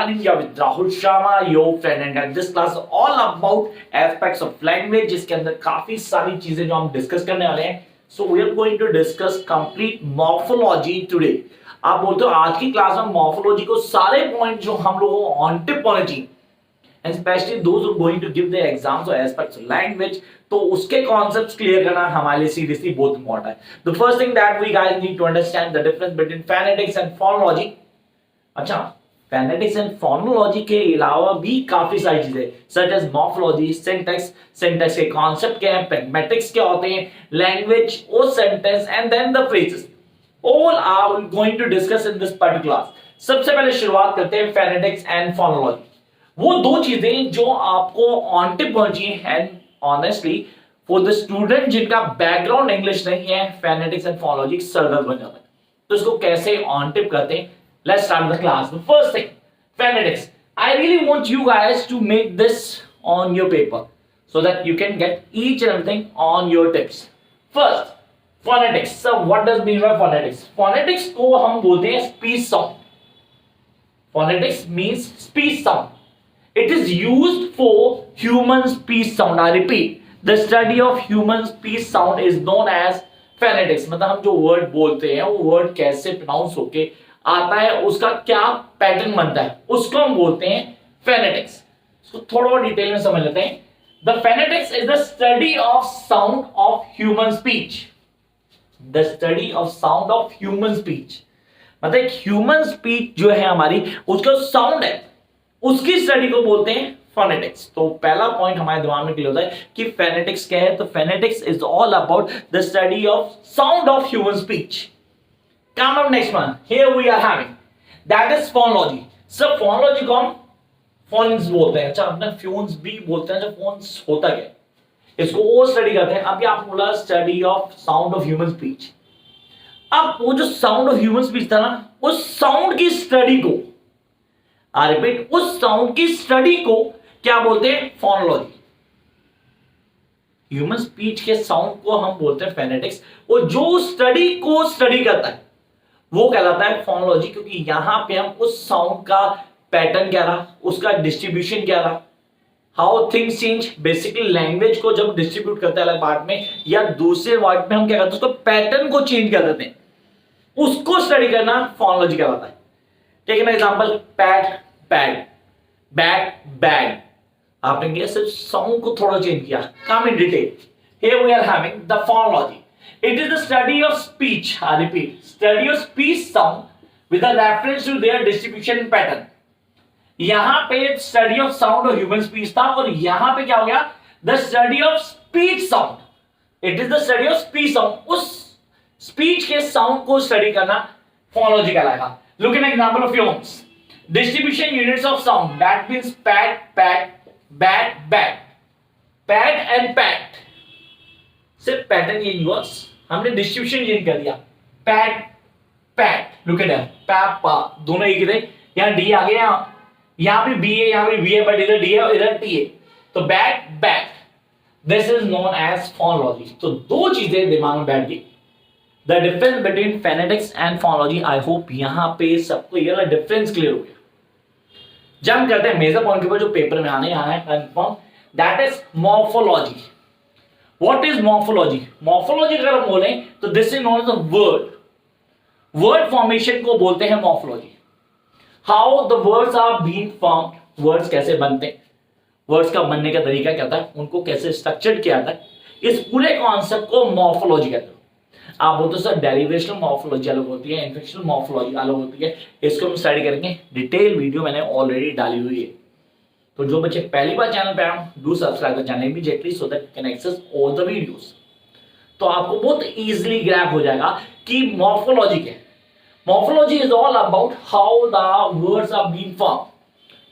Learn India with Rahul Sharma, your friend, and this class is all about aspects of language, जिसके अंदर काफी सारी चीजें जो हम डिस्कस करने वाले हैं. So we are going to discuss complete morphology today. आप बोलते हो आज की क्लास में morphology को सारे पॉइंट जो हम लोगों को ऑन टिप होने चाहिए, and especially those who are going to give the exams or aspects of language, तो उसके कॉन्सेप्ट्स क्लियर करना हमारे लिए सीरियसली बहुत इंपॉर्टेंट है. The first thing that we guys need to understand the difference between phonetics and phonology. अच्छा, phonetics and phonology के अलावा भी काफी सारी चीजें such as morphology, syntax, syntax के कॉन्सेप्ट क्या है, प्रैग्मेटिक्स क्या होते हैं, लैंग्वेज और sentence and then the phrases, all are going to discuss in this particular class. सबसे पहले शुरुआत करते हैं फोनेटिक्स एंड फोनोलॉजी. वो दो चीजें जो आपको ऑन टिप होनी चाहिए, and honestly for the student जिनका बैकग्राउंड इंग्लिश नहीं है, फोनेटिक्स एंड फोनोलॉजी सरदर्द बन जाता है. तो इसको कैसे ऑन टिप करते हैं, let's start the class. The first thing, phonetics. I really want you guys to make this on your paper so that you can get each and everything on your tips. First, phonetics. So what does mean by phonetics? Phonetics को हम बोलते हैं speech sound. Phonetics means speech sound. It is used for human speech sound. I repeat, the study of human speech sound is known as phonetics. मतलब हम जो word बोलते हैं वो word कैसे pronounce होके आता है, उसका क्या पैटर्न बनता है, उसको हम बोलते हैं फोनेटिक्स. इसको थोड़ा और डिटेल में समझ लेते हैं. The phonetics is the study of sound of human speech. The study of sound of human speech मतलब ह्यूमन स्पीच जो है हमारी, उसका साउंड है, उसकी स्टडी को बोलते हैं फोनेटिक्स. तो पहला पॉइंट हमारे दिमाग में क्लियर होता है कि फोनेटिक्स क्या है. तो phonetics is all about the study of sound of human speech. Come on, next one. Here we are having that is phonology. So phonology को हम phones बोलते हैं. अच्छा, अपने phones भी बोलते हैं. जो phones होता क्या है, इसको वो स्टडी करते हैं. अभी आपने बोला study of sound of human speech. अब वो जो साउंड ऑफ ह्यूमन स्पीच था ना, उस साउंड की स्टडी को, आई रिपीट, उस साउंड की स्टडी को क्या बोलते हैं, फोनोलॉजी. ह्यूमन स्पीच के साउंड को हम बोलते हैं फोनेटिक्स, और जो स्टडी को स्टडी करता है वो कहलाता है फोनोलॉजी. क्योंकि यहां पे हम उस साउंड का पैटर्न क्या रहा, उसका डिस्ट्रीब्यूशन क्या रहा, how things change. Basically language को जब डिस्ट्रीब्यूट करते हैं अलग पार्ट में या दूसरे वर्ड में, हम क्या करते हैं, उसको पैटर्न को चेंज कर देते हैं, उसको स्टडी करना फोनोलॉजी कहलाता है. ठीक है ना, example pad pad, bat bad. आपने क्या सिर्फ साउंड को थोड़ा चेंज किया. Come in detail. Here we are having the phonology. It is the study of speech. I repeat, study of speech sound with a reference to their distribution pattern. यहां पे study of sound और human speech था, और यहां पे क्या हो गया, the study of speech sound. It is the study of speech sound. उस speech के sound को study करना phonology कहलाएगा. Look at an example of phones. Distribution units of sound. That means pad, pad, bat, bat, pad and pat. सिर्फ pattern change हुआ, हमने distribution change कर दिया. PAT PAT, look at that, पा दोनों एक ही थे. यहाँ डी आ गया, यहाँ भी बी है, यहाँ भी बी है, बट इधर डी है और इधर टी है. तो bat bat, this is known as phonology. तो दो चीजें दिमाग में बैठ गई. The difference between phonetics and phonology. I hope यहाँ पे सबको ये वाला डिफरेंस क्लियर हो गया. जंप करते हैं मेजर पॉइंट के ऊपर जो पेपर में आने है confirm, that is morphology. What is morphology? Morphology अगर हम बोलें तो this is known as a word. Word formation को बोलते हैं morphology. How the words are being formed. Words कैसे बनते हैं, words का बनने का तरीका क्या होता है, उनको कैसे स्ट्रक्चर्ड किया जाता है, इस पूरे कॉन्सेप्ट को morphology कहते हैं. आप बोलते हो सर डेरिवेशनल morphology अलग होती है, इन्फेक्शनल morphology अलग होती है. इसको हम स्टडी करेंगे. डिटेल वीडियो मैंने ऑलरेडी डाली हुई है. तो जो बच्चे पहली बार चैनल पे आए, do subscribe the channel immediately so that you can access all the videos. तो आपको बहुत इजीली ग्रैब हो जाएगा कि मॉर्फोलॉजी क्या है. Morphology is all about how the words are being form.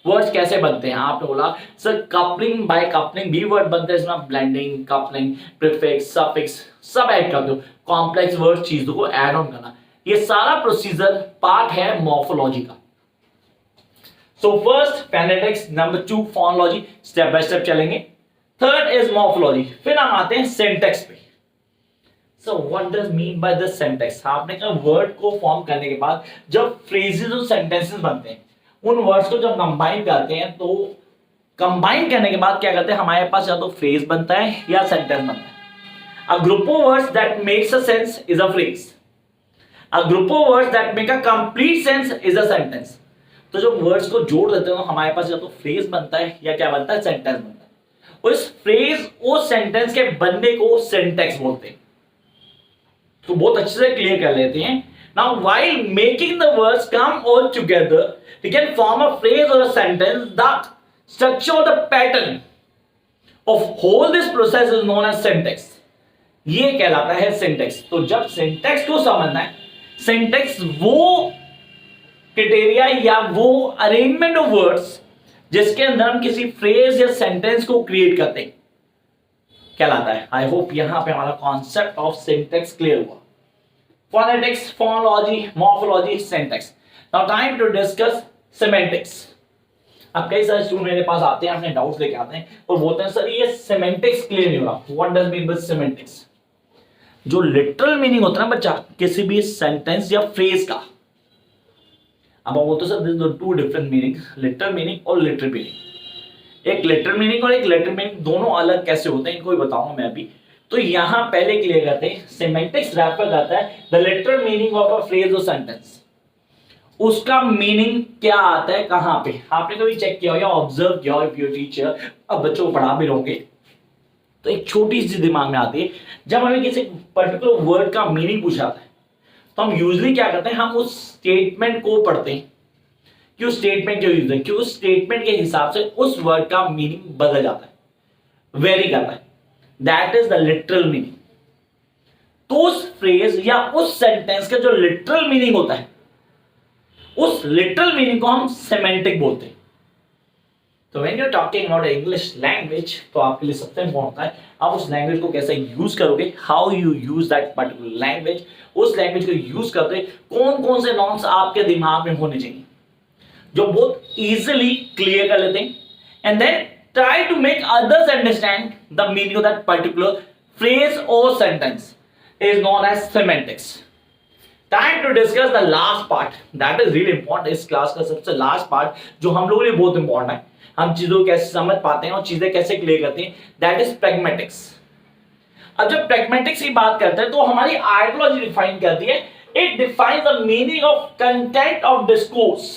Words कैसे बनते हैं. आपने बोला सर कपलिंग बाय कपलिंग भी वर्ड बनते हैं, इसमें ब्लेंडिंग, कपलिंग, प्रीफिक्स, सफिक्स सब ऐड कर दो. कॉम्प्लेक्स वर्ड चीजों को ऐड ऑन करना, ये सारा प्रोसीजर पार्ट है मॉर्फोलॉजी का. So first phonetics, number 2 phonology, step by step चलेंगे. Third is morphology. फिर हम आते हैं syntax पे. So what does mean by the syntax? आपने कहा वर्ड को फॉर्म करने के बाद जब phrases और sentences बनते हैं, उन वर्ड्स को जब कंबाइन करते हैं तो कंबाइन करने के बाद क्या करते हैं, हमारे पास या तो फ्रेज बनता है या सेंटेंस बनता है. A group of words that makes a sense is a phrase. A group of words that make a complete sense is a sentence. तो जब वर्ड्स को जोड़ देते हैं तो हमारे पास या तो फ्रेज बनता है या क्या बनता है, सेंटेंस बनता है. और इस फ्रेज और सेंटेंस के बनने को सिंटैक्स बोलते हैं. तो बहुत अच्छे से क्लियर कर लेते हैं. Now while making the words come all together we can form a phrase और अ सेंटेंस. द स्ट्रक्चर और the pattern of whole this process is known as syntax. ये कहलाता है सिंटैक्स. तो जब सिंटैक्स को समझना है, सिंटैक्स वो क्राइटेरिया या वो अरेंजमेंट ऑफ वर्ड्स जिसके अंदर हम किसी फ्रेज या सेंटेंस को क्रिएट करते हैं, कहलाता है. आई होप यहां पे हमारा कॉन्सेप्ट ऑफ सिंटैक्स क्लियर हुआ. Phonetics, phonology, morphology, syntax. Now time to discuss semantics. अब कई सारे स्टूडेंट मेरे पास आते हैं, अपने डाउट्स लेके आते हैं और बोलते हैं सर ये सिमेंटिक्स क्लियर नहीं हो रहा. What does mean by semantics? जो लिटरल मीनिंग होता है ना बच्चा किसी भी सेंटेंस या फ्रेज का. अब हम बोलते हैं sir this two different meaning, literal meaning और लिटरल मीनिंग. एक लिटरल मीनिंग और एक लेटर मीनिंग दोनों अलग कैसे होते हैं इनको भी बताऊंगा मैं अभी. तो यहां पहले क्लियर करते हैं, सिमेंटिक्स रेफर करता है the literal meaning of a phrase और सेंटेंस. उसका मीनिंग क्या आता है कहां पे. आपने कभी चेक किया हो या ऑब्जर्व किया हो, इफ योर टीचर अब बच्चों को पढ़ा भी रहोगे तो एक छोटी सी दिमाग में आती है. जब हमें किसी पर्टिकुलर वर्ड का मीनिंग पूछा जाता है तो हम यूजली क्या करते हैं, हम उस स्टेटमेंट को पढ़ते हैं कि उस स्टेटमेंट क्यों यूज है, कि उस स्टेटमेंट के हिसाब से उस वर्ड का मीनिंग बदल जाता है, वेरी करता है. That is the literal meaning. तो उस फ्रेज या उस सेंटेंस का जो लिटरल मीनिंग होता है, उस लिटरल मीनिंग को हम सेमेंटिक बोलते हैं. तो when you are talking about English language तो आपके लिए सबसे इंपॉर्टेंट है आप उस लैंग्वेज को कैसे यूज करोगे, how you use that particular language. उस लैंग्वेज को यूज करते कौन कौन से नॉर्म्स आपके दिमाग में होने चाहिए जो बहुत इजीली क्लियर कर लेते हैं, and then try to make others understand the meaning of that particular phrase और sentence is known as semantics. Time to discuss the last part that is really important. इस क्लास का सबसे last part जो हम लोगों के लिए बहुत इंपॉर्टेंट है, हम चीजों को कैसे समझ पाते हैं और चीजें कैसे क्लियर करते हैं, दैट इज प्रैग्मेटिक्स. अब जब प्रैग्मेटिक्स की बात करते हैं तो हमारी आइडियोलॉजी डिफाइन करती है, it defines the meaning of content of discourse.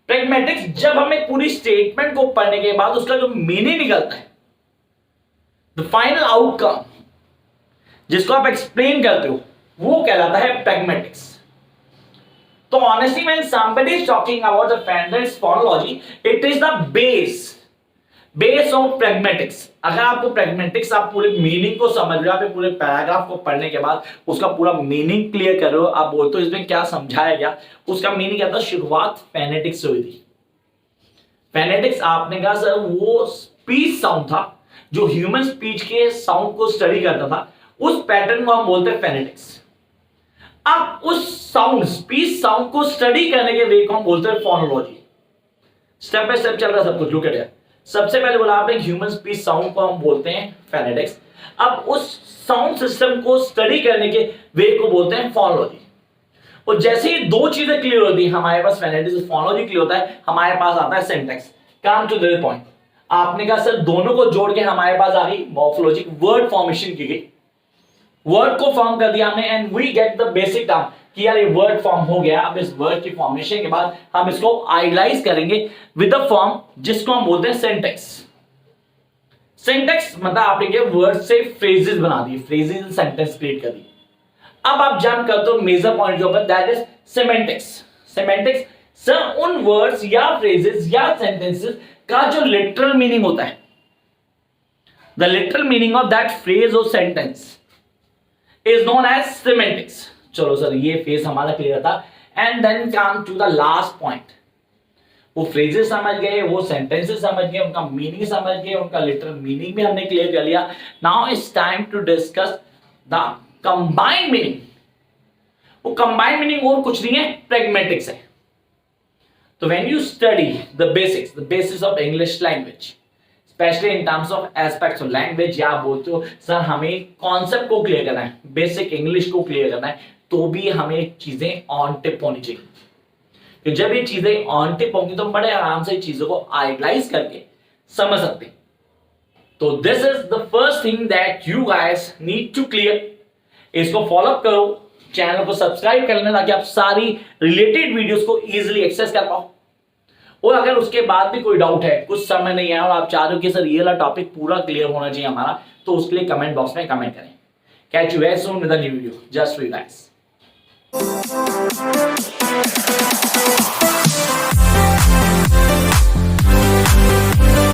Pragmatics जब हमें पूरी स्टेटमेंट को पढ़ने के बाद उसका जो मीनिंग निकलता है, द फाइनल आउटकम जिसको आप एक्सप्लेन करते हो, वो कहलाता है प्रैग्मेटिक्स. तो honestly when somebody is talking about the Fender's phonology, it is the base of pragmatics. अगर आपको pragmatics आप पूरे मीनिंग को समझ रहे हो, आप पूरे पैराग्राफ को पढ़ने के बाद उसका पूरा मीनिंग क्लियर कर रहे हो, आप बोलते हो इसमें क्या समझाया गया, उसका मीनिंग क्या था. शुरुआत फेनेटिक्स से हुई थी. फेनेटिक्स आपने कहा सर वो स्पीच साउंड था जो ह्यूमन स्पीच के साउंड को स्टडी करता था, उस पैटर्न को हम बोलते हैं फेनेटिक्स. अब उस साउंड स्पीच साउंड को स्टडी करने के वे को हम बोलते हैं फोनोलॉजी. स्टेप बाय स्टेप चल रहा है सब कुछ. Look at here. सबसे पहले बोला आपने ह्यूमन स्पीच साउंड को हम बोलते हैं फेनेटिक्स. अब उस साउंड सिस्टम को स्टडी करने के वे को बोलते हैं फोनोलॉजी. और जैसे ही दो चीजें क्लियर होती है, हमारे पास फेनेटिक्स फोनोलॉजी क्लियर होता है, हमारे पास आता है syntax. Come to the point. आपने कहा सर दोनों को जोड़ के हमारे पास आ गई मॉर्फोलॉजी, वर्ड फॉर्मेशन की गई, वर्ड को फॉर्म कर दिया हमने, and we get the basic term कि यार ये वर्ड फॉर्म हो गया. अब इस वर्ड की फॉर्मेशन के बाद हम इसको आइडलाइज करेंगे विद द फॉर्म जिसको हम बोलते हैं सिंटैक्स. सिंटैक्स मतलब आपने वर्ड से फ्रेजेस बना दिए, फ्रेजेस एंड सेंटेंस क्रिएट कर दी. अब आप जंप करते हो मेजर पॉइंट जो that is semantics. Semantics sir उन वर्ड्स या फ्रेजेस या सेंटेंसेस का जो लिटरल मीनिंग होता है, the literal meaning of that phrase और sentence is known as semantics. चलो सर ये फेज हमारा क्लियर था. And then come to the last point. वो फ्रेजेस समझ गए, वो सेंटेंसेस समझ गए, उनका मीनिंग समझ गए, उनका लिटरल मीनिंग भी हमने क्लियर कर लिया. Now it's time to discuss the combined meaning. वो कंबाइंड मीनिंग और कुछ नहीं है, प्रैग्मेटिक्स है. तो when you study the basics of English language, especially in terms of aspects of language, या बोलते हो सर हमें कॉन्सेप्ट को क्लियर करना है, बेसिक इंग्लिश को क्लियर करना है, तो भी हमें चीजें ऑन टिप होनी चाहिए. कि जब ये चीजें ऑन टिप होंगी तो बड़े आराम से चीजों को आइडलाइज करके समझ सकते हैं। तो this is the first thing that you guys need to clear. इसको फॉलो अप करो, चैनल को सब्सक्राइब कर लेना ताकि आप सारी रिलेटेड वीडियोस को इजीली एक्सेस कर पाओ। और अगर उसके बाद भी कोई डाउट है, कुछ समझ नहीं आया और आप चाह रहे हो कि सर ये वाला टॉपिक पूरा क्लियर होना चाहिए हमारा, तो उसके लिए कमेंट बॉक्स में कमेंट करें। Catch you very soon with a new video just for you guys.